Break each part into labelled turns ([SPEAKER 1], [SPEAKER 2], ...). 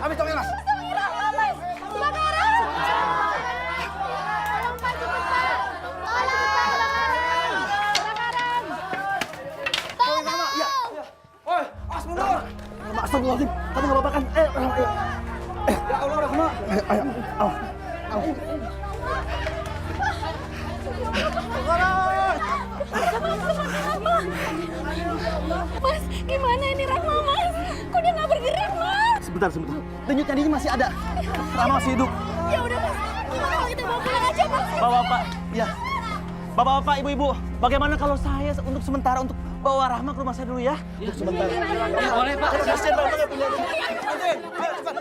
[SPEAKER 1] habis tolongin Mas.
[SPEAKER 2] Tolongin Rahma, Mas. Kebakaran. Tolong Pak, cepet Pak. Tolong kebakaran. Kebakaran. Tolong.
[SPEAKER 1] Iya. Woi, awas mundur. Astagfirullahaladzim, kamu nggak apa-apa kan? Ya Allah, Rahma. Ayo.
[SPEAKER 2] Mas, gimana ini Rahma, Mas? Kok dia nggak bergerak, Mas?
[SPEAKER 1] Sebentar. Denyut nadinya masih ada. Rahma masih hidup.
[SPEAKER 2] Ya udah, Mas. Gimana kalau kita bawa pulang aja, Mas?
[SPEAKER 1] Bapak-bapak, ya. Bapak-bapak, ibu-ibu, bagaimana kalau saya untuk sementara untuk bawa Rahma ke rumah saya dulu ya? Untuk sementara.
[SPEAKER 3] Boleh, Pak.
[SPEAKER 1] Kasihan Rahma nggak punya rumah.
[SPEAKER 3] Ayo, cepat.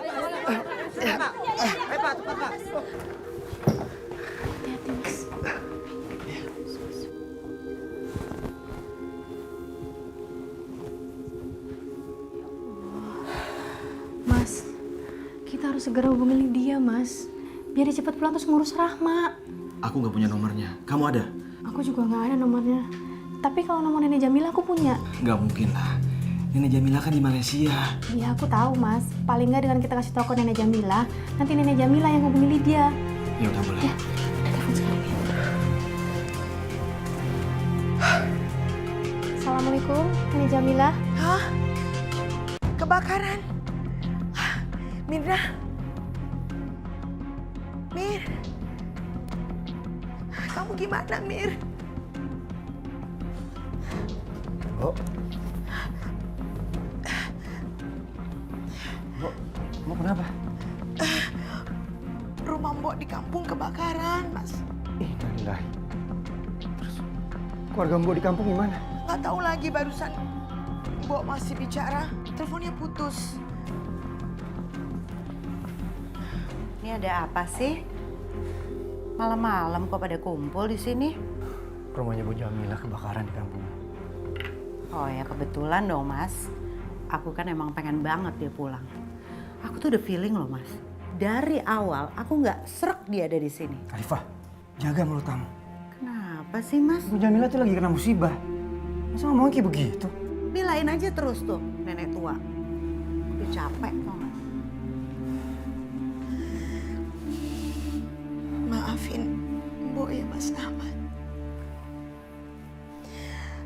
[SPEAKER 3] Ayo, Pak, cepat, Pak.
[SPEAKER 4] Mas, kita harus segera hubungi Lydia, Mas. Biar dia cepat pulang terus ngurus Rahma.
[SPEAKER 1] Aku nggak punya nomornya. Kamu ada?
[SPEAKER 4] Aku juga nggak ada nomornya. Tapi kalau nomor Nenek Jamila aku punya.
[SPEAKER 1] Nggak mungkin lah. Nenek Jamila kan di Malaysia.
[SPEAKER 4] Iya, aku tahu, Mas. Paling nggak dengan kita kasih tahu ke Nenek Jamila, nanti Nenek Jamila yang hubungi Lydia.
[SPEAKER 1] Ya udah boleh.
[SPEAKER 4] Ya, telepon sekarang ya. Assalamualaikum, Nenek Jamila.
[SPEAKER 5] Hah? Kebakaran? Mirna? Mir? Kamu gimana, Mir?
[SPEAKER 1] Oh. Mbok kenapa?
[SPEAKER 5] Rumah Mbok di kampung kebakaran, Mas.
[SPEAKER 1] Innalillahi. Terus keluarga Mbok di kampung gimana?
[SPEAKER 5] Nggak tahu lagi barusan Mbok masih bicara, teleponnya putus.
[SPEAKER 6] Ini ada apa sih? Malam-malam kok pada kumpul di sini?
[SPEAKER 1] Rumahnya Bu Jamila kebakaran di kampung.
[SPEAKER 6] Oh ya kebetulan dong Mas. Aku kan emang pengen banget dia pulang. Aku tuh udah feeling loh Mas. Dari awal aku nggak srek dia ada di sini.
[SPEAKER 1] Arifah, jaga mulut kamu.
[SPEAKER 6] Kenapa sih Mas?
[SPEAKER 1] Bu Jamila tuh lagi kena musibah. Masa ngomongnya kayak begitu?
[SPEAKER 6] Bilain aja terus tuh nenek tua. Udah capek tau gak?
[SPEAKER 5] Maafin Mbok ya, Mas Ahmad.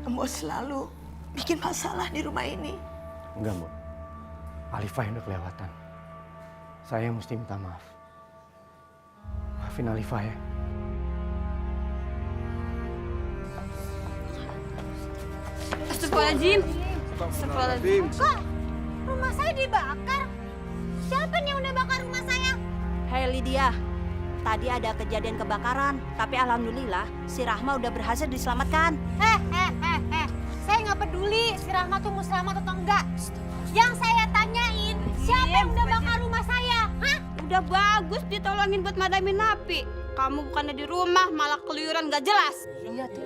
[SPEAKER 5] Mbok selalu bikin masalah di rumah ini.
[SPEAKER 1] Enggak, Mbok. Alifah yang udah kelewatan. Saya mesti minta maaf. Maafin Alifah ya.
[SPEAKER 2] Astagfirullahaladzim. Astagfirullahaladzim. Kok rumah saya dibakar? Siapa nih yang udah bakar rumah saya?
[SPEAKER 7] Hei Lydia, tadi ada kejadian kebakaran, tapi alhamdulillah si Rahma udah berhasil diselamatkan.
[SPEAKER 2] Saya nggak peduli si Rahma tuh mau selamat atau enggak. Yang saya tanyain, siapa yang udah bakar rumah saya? Hah?
[SPEAKER 7] Udah bagus ditolongin buat madamin api. Kamu bukannya di rumah, malah keluyuran gak jelas.
[SPEAKER 2] Iya tuh.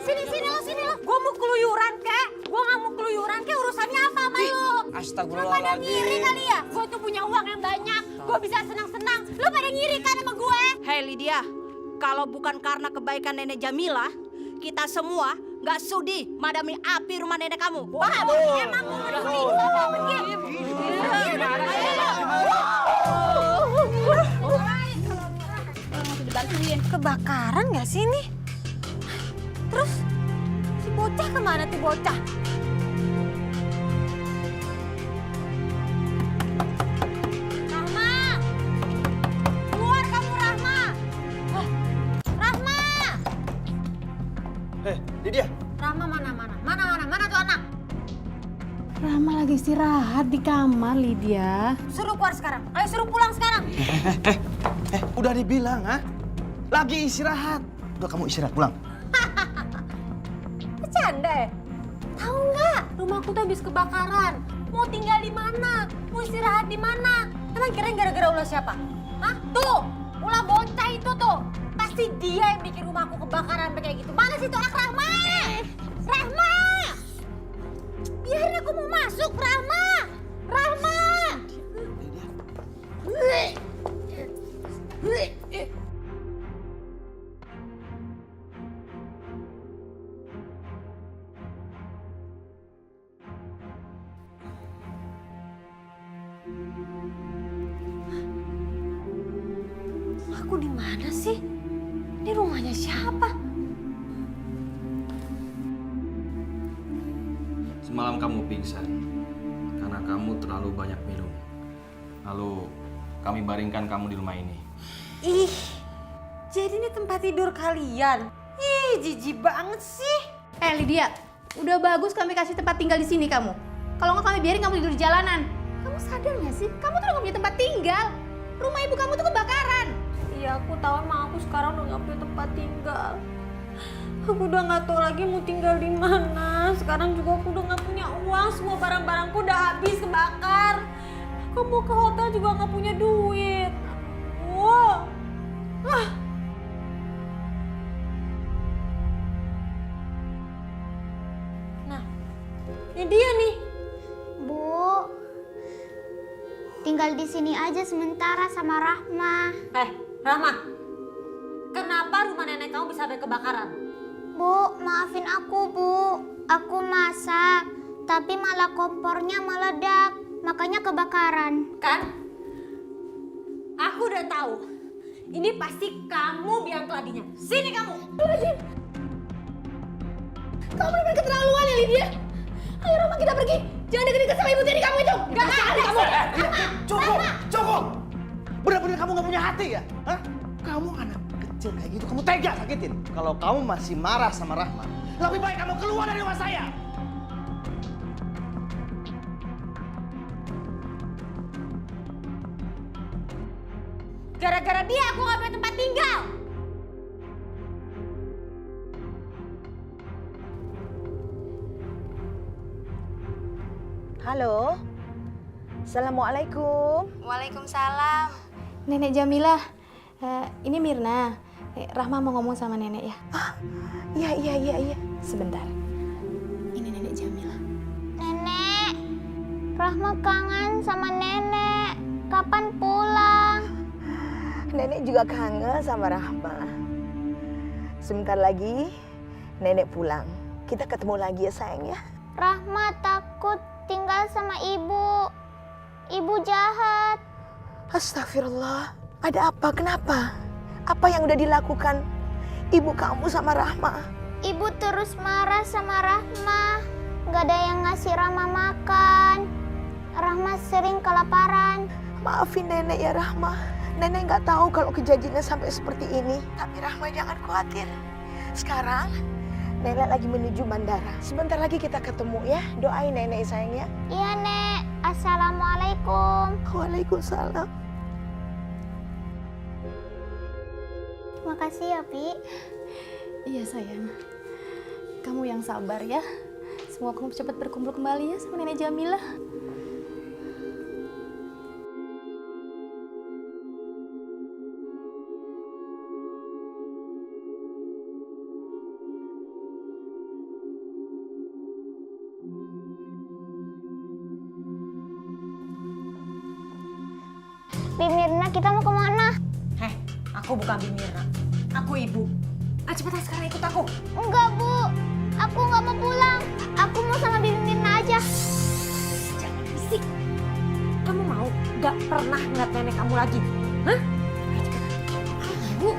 [SPEAKER 2] Sini lo. Gue mau keluyuran kek. Gue nggak mau keluyuran kek. Urusannya apa sama lo?
[SPEAKER 3] Astagfirullahaladzim.
[SPEAKER 2] Lo pada ngiri kali ya? Gue tuh punya uang yang banyak. Gue bisa senang-senang. Lo pada ngiri kan sama gue?
[SPEAKER 7] Hei Lydia, kalau bukan karena kebaikan nenek Jamila, kita semua gak sudi madami api rumah nenek kamu. Paham?
[SPEAKER 2] Emang gue peduli. Bantuin. Kebakaran nggak sih ini? Terus si bocah kemana tuh bocah? Rahma, keluar kamu Rahma. Rahma.
[SPEAKER 1] Lydia.
[SPEAKER 2] Rahma mana tuh anak?
[SPEAKER 4] Rahma lagi istirahat di kamar, Lydia.
[SPEAKER 2] Suruh keluar sekarang. Ayo suruh pulang sekarang.
[SPEAKER 1] Udah dibilang, ha? Lagi istirahat. Udah kamu istirahat, pulang.
[SPEAKER 2] Bercanda ya? Tahu nggak? Rumahku tuh habis kebakaran. Mau tinggal di mana? Mau istirahat di mana? Emang kirain gara-gara ulah siapa? Hah? Tuh, ulah bocah itu tuh. Pasti dia yang bikin rumahku kebakaran kayak gitu. Mana sih tuh anak Rahma? Rahma! Biarin aku mau masuk, Rahma! Rahma! Mana sih? Ini rumahnya siapa?
[SPEAKER 8] Semalam kamu pingsan karena kamu terlalu banyak minum. Lalu kami baringkan kamu di rumah ini.
[SPEAKER 2] Ih, jadi ini tempat tidur kalian? Ih, jijik banget sih.
[SPEAKER 4] Lydia, udah bagus kami kasih tempat tinggal di sini kamu. Kalau nggak kami biarin kamu tidur di jalanan. Kamu sadar nggak sih? Kamu tuh udah nggak punya tempat tinggal. Rumah ibu kamu tuh kebakaran.
[SPEAKER 2] Iya, aku tahu emang aku sekarang udah gak punya tempat tinggal. Aku udah gak tahu lagi mau tinggal di mana. Sekarang juga aku udah gak punya uang. Semua barang-barangku udah habis kebakar. Aku mau ke hotel juga gak punya duit. Wow. Nah, ini dia nih.
[SPEAKER 3] Bu, tinggal di sini aja sementara sama Rahma.
[SPEAKER 2] Rahma, kenapa rumah nenek kamu bisa sampai kebakaran?
[SPEAKER 3] Bu, maafin aku, Bu. Aku masak, tapi malah kompornya meledak. Makanya kebakaran.
[SPEAKER 2] Kan? Aku udah tahu. Ini pasti kamu biang keladinya. Sini kamu.
[SPEAKER 4] Kamu benar-benar keterlaluan ya, Lydia. Ayo Roma, kita pergi. Jangan deket-deket sama ibu tiri kamu itu.
[SPEAKER 2] Gak ada kamu.
[SPEAKER 1] Cukup! Benar-benar kamu gak punya hati ya? Hah? Kamu anak kecil kayak gitu, kamu tega sakitin. Kalau kamu masih marah sama Rahma, lebih baik kamu keluar dari rumah saya.
[SPEAKER 2] Gara-gara dia aku gak punya tempat tinggal.
[SPEAKER 5] Halo. Assalamualaikum.
[SPEAKER 4] Waalaikumsalam. Nenek Jamila, ini Mirna. Rahma mau ngomong sama nenek ya.
[SPEAKER 5] Iya.
[SPEAKER 4] Sebentar. Ini Nenek Jamila.
[SPEAKER 3] Nenek, Rahma kangen sama nenek. Kapan pulang?
[SPEAKER 5] Nenek juga kangen sama Rahma. Sebentar lagi nenek pulang. Kita ketemu lagi ya sayang ya.
[SPEAKER 3] Rahma takut tinggal sama ibu. Ibu jahat.
[SPEAKER 5] Astagfirullah. Ada apa? Kenapa? Apa yang udah dilakukan ibu kamu sama Rahma?
[SPEAKER 3] Ibu terus marah sama Rahma. Gak ada yang ngasih Rahma makan. Rahma sering kelaparan.
[SPEAKER 5] Maafin nenek ya Rahma. Nenek nggak tahu kalau kejadiannya sampai seperti ini. Tapi Rahma jangan khawatir. Sekarang nenek lagi menuju bandara. Sebentar lagi kita ketemu ya. Doain nenek sayang ya.
[SPEAKER 3] Iya, Nek. Assalamualaikum.
[SPEAKER 5] Waalaikumsalam.
[SPEAKER 3] Makasih ya, Pi.
[SPEAKER 4] Iya sayang. Kamu yang sabar ya. Semoga kamu cepat berkumpul kembali ya sama Nenek Jamila.
[SPEAKER 3] Bi Mirna, kita mau kemana?
[SPEAKER 2] Aku bukan Bi Mirna. Aku ibu. Cepetan sekarang ikut aku.
[SPEAKER 3] Enggak, Bu. Aku nggak mau pulang. Aku mau sama Bi Mirna aja.
[SPEAKER 2] Jangan berisik. Kamu mau gak pernah ngeliat nenek kamu lagi? Hah? Ayo cepetan. Ibu.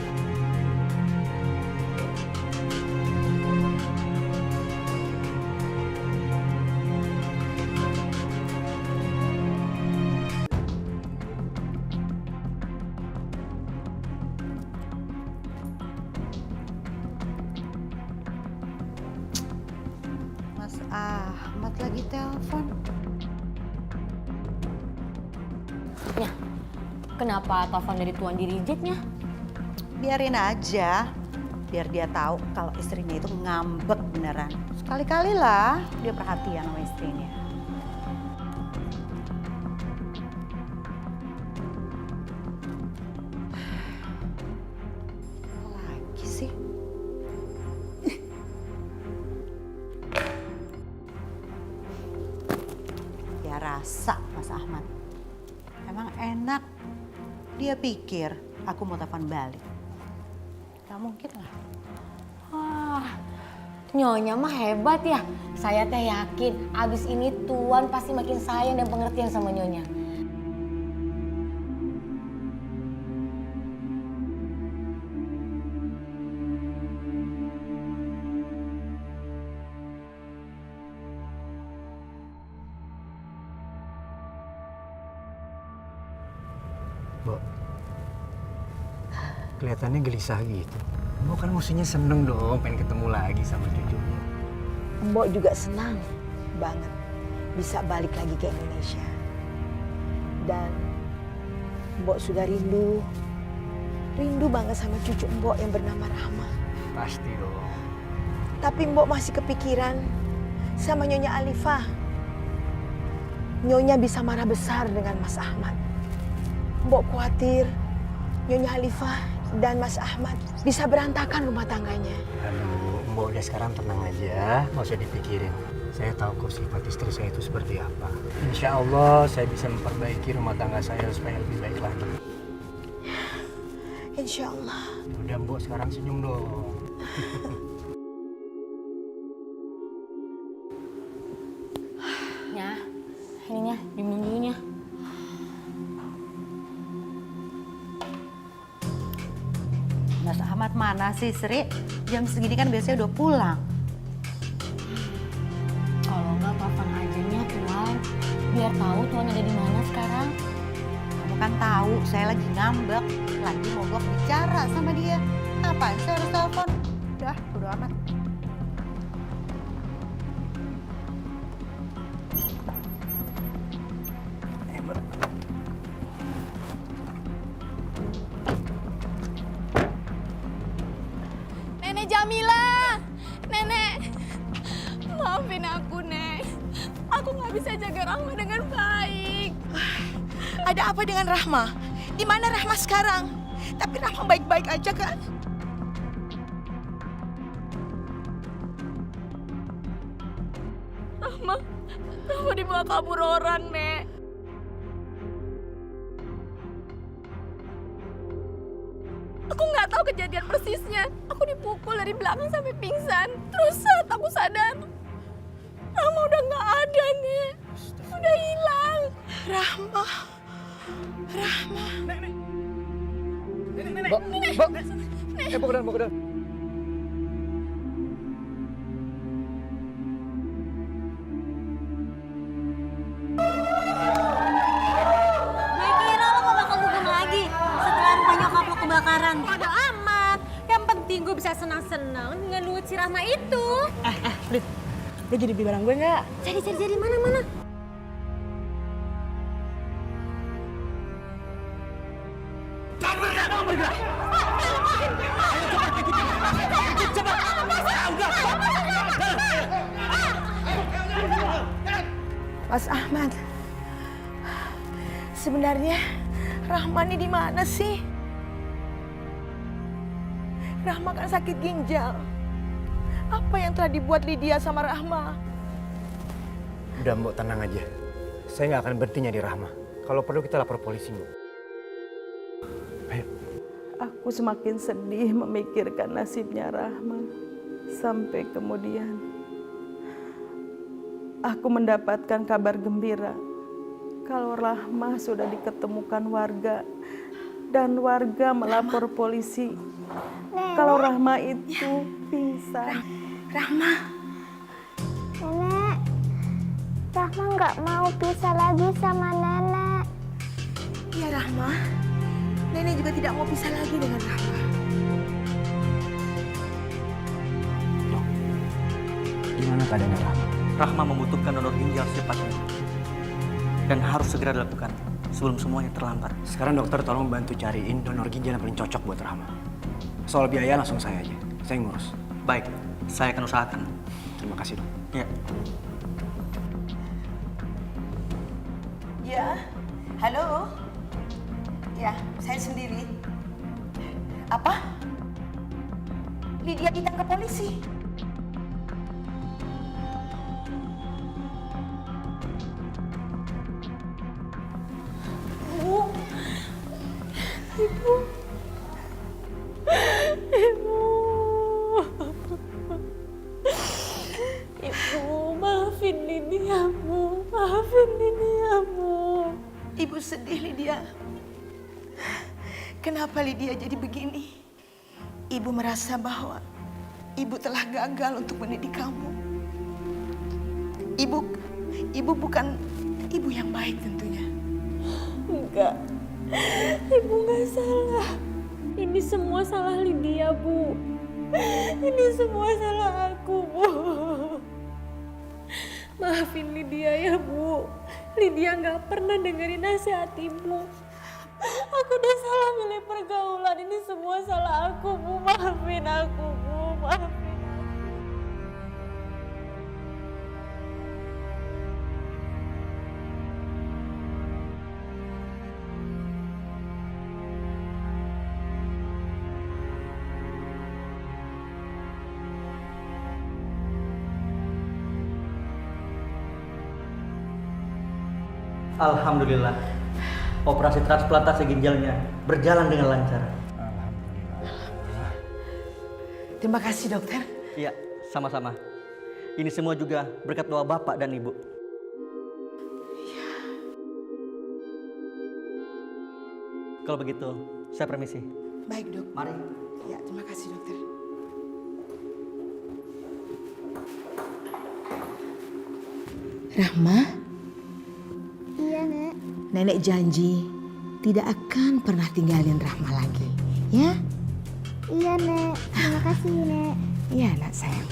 [SPEAKER 6] Mas Ahmad lagi telepon.
[SPEAKER 2] Kenapa telepon dari tuan di-rejectnya?
[SPEAKER 6] Biarin aja, biar dia tahu kalau istrinya itu ngambek beneran. Sekali-kali lah dia perhatian sama istrinya. Apa lagi sih? Ya rasa Mas Ahmad. Emang enak. Dia pikir aku mau telepon balik. Gak mungkin lah.
[SPEAKER 2] Wah, Nyonya mah hebat ya. Saya teh yakin abis ini Tuan pasti makin sayang dan pengertian sama Nyonya.
[SPEAKER 9] Kelihatannya gelisah gitu. Mbok kan mestinya seneng dong pengen ketemu lagi sama cucunya.
[SPEAKER 5] Mbok juga senang banget bisa balik lagi ke Indonesia. Dan Mbok sudah rindu banget sama cucu Mbok yang bernama Rahma.
[SPEAKER 9] Pasti dong.
[SPEAKER 5] Tapi Mbok masih kepikiran sama Nyonya Alifah. Nyonya bisa marah besar dengan Mas Ahmad. Mbok khawatir Nyonya Alifah dan Mas Ahmad bisa berantakan rumah tangganya.
[SPEAKER 9] Aduh, Mbok udah sekarang tenang aja, nggak usah dipikirin. Saya tahu kok sifat istri saya itu seperti apa. Insya Allah saya bisa memperbaiki rumah tangga saya supaya lebih baik lagi.
[SPEAKER 5] Insya Allah.
[SPEAKER 9] Udah Mbok sekarang senyum dong.
[SPEAKER 2] Nya, ininya, diminum dulunya.
[SPEAKER 6] Mas Ahmad mana sih, Sri? Jam segini kan biasanya udah pulang.
[SPEAKER 2] Kalau nggak telepon aja nya Tuan, biar tahu Tuan ada di mana sekarang.
[SPEAKER 6] Kamu kan tahu saya lagi ngambek, lagi mogok bicara sama dia. Ngapain saya harus telepon? Udah, bodo amat.
[SPEAKER 4] Nenek Jamila, Nenek, maafin aku, Nek. Aku nggak bisa jaga Rahma dengan baik.
[SPEAKER 5] Ada apa dengan Rahma? Di mana Rahma sekarang? Tapi Rahma baik-baik aja kan?
[SPEAKER 4] Rahma dibawa kabur orang, Nek. Aku nggak tahu kejadian persisnya. Aku dipukul dari belakang sampai pingsan. Terus saat aku sadar, Rahma udah nggak ada, Nek. Udah hilang.
[SPEAKER 5] Rahma.
[SPEAKER 9] Mbok, Mbok ke dalam.
[SPEAKER 2] Gue kira lo gak bakal dukung lagi setelah rumah nyokap lo kebakaran. Bodo amat. Yang penting gue bisa senang-senang dengan duit si Rahma itu.
[SPEAKER 5] Lid, lo jadi beli barang gue nggak?
[SPEAKER 2] Jadi mana-mana.
[SPEAKER 5] Mas Ahmad, sebenarnya Rahma ini di mana sih? Rahma kan sakit ginjal. Apa yang telah dibuat Lydia sama Rahma?
[SPEAKER 9] Udah Mbok tenang aja. Saya nggak akan berhenti nyari Rahma. Kalau perlu kita lapor polisi, Mbok. Ayo.
[SPEAKER 10] Aku semakin sedih memikirkan nasibnya Rahma. Sampai kemudian aku mendapatkan kabar gembira kalau Rahma sudah diketemukan warga dan warga melapor polisi kalau Rahma itu pingsan.
[SPEAKER 5] Rahma.
[SPEAKER 3] Nenek, Rahma nggak mau pisah lagi sama nenek.
[SPEAKER 5] Ya Rahma, nenek juga tidak mau pisah lagi dengan Rahma.
[SPEAKER 9] Gimana keadaannya Rahma?
[SPEAKER 1] Rahma membutuhkan donor ginjal secepatnya. Dan harus segera dilakukan sebelum semuanya terlambat.
[SPEAKER 9] Sekarang dokter tolong bantu cariin donor ginjal yang paling cocok buat Rahma. Soal biaya langsung saya aja, saya ngurus.
[SPEAKER 1] Baik, saya akan usahakan.
[SPEAKER 9] Terima kasih dok.
[SPEAKER 1] Ya.
[SPEAKER 5] Ya, halo. Ya, saya sendiri. Apa? Lydia ditangkap polisi.
[SPEAKER 10] Ibu, maafin Lydiamu, maafin Lydiamu.
[SPEAKER 5] Ibu sedih, Lydia. Kenapa Lydia jadi begini? Ibu merasa bahwa ibu telah gagal untuk mendidik kamu. Ibu bukan ibu yang baik tentunya.
[SPEAKER 10] Enggak, ibu nggak salah. Ini semua salah Lydia, Bu. Ini semua salah aku, Bu. Maafin Lydia ya, Bu. Lydia nggak pernah dengerin nasihat Ibu. Aku udah salah milih pergaulan. Ini semua salah aku, Bu. Maafin aku, Bu. Maafin aku.
[SPEAKER 11] Alhamdulillah, operasi transplantasi ginjalnya berjalan dengan lancar.
[SPEAKER 9] Alhamdulillah.
[SPEAKER 5] Terima kasih dokter.
[SPEAKER 11] Iya, sama-sama. Ini semua juga berkat doa Bapak dan Ibu. Kalau begitu, saya permisi.
[SPEAKER 5] Baik dok.
[SPEAKER 11] Mari.
[SPEAKER 5] Ya, terima kasih dokter. Rahma,
[SPEAKER 3] Iya, Nek.
[SPEAKER 5] nenek janji tidak akan pernah tinggalin Rahma lagi. Ya?
[SPEAKER 3] Iya, Nek. Terima kasih, Nek.
[SPEAKER 5] Iya, nak sayang.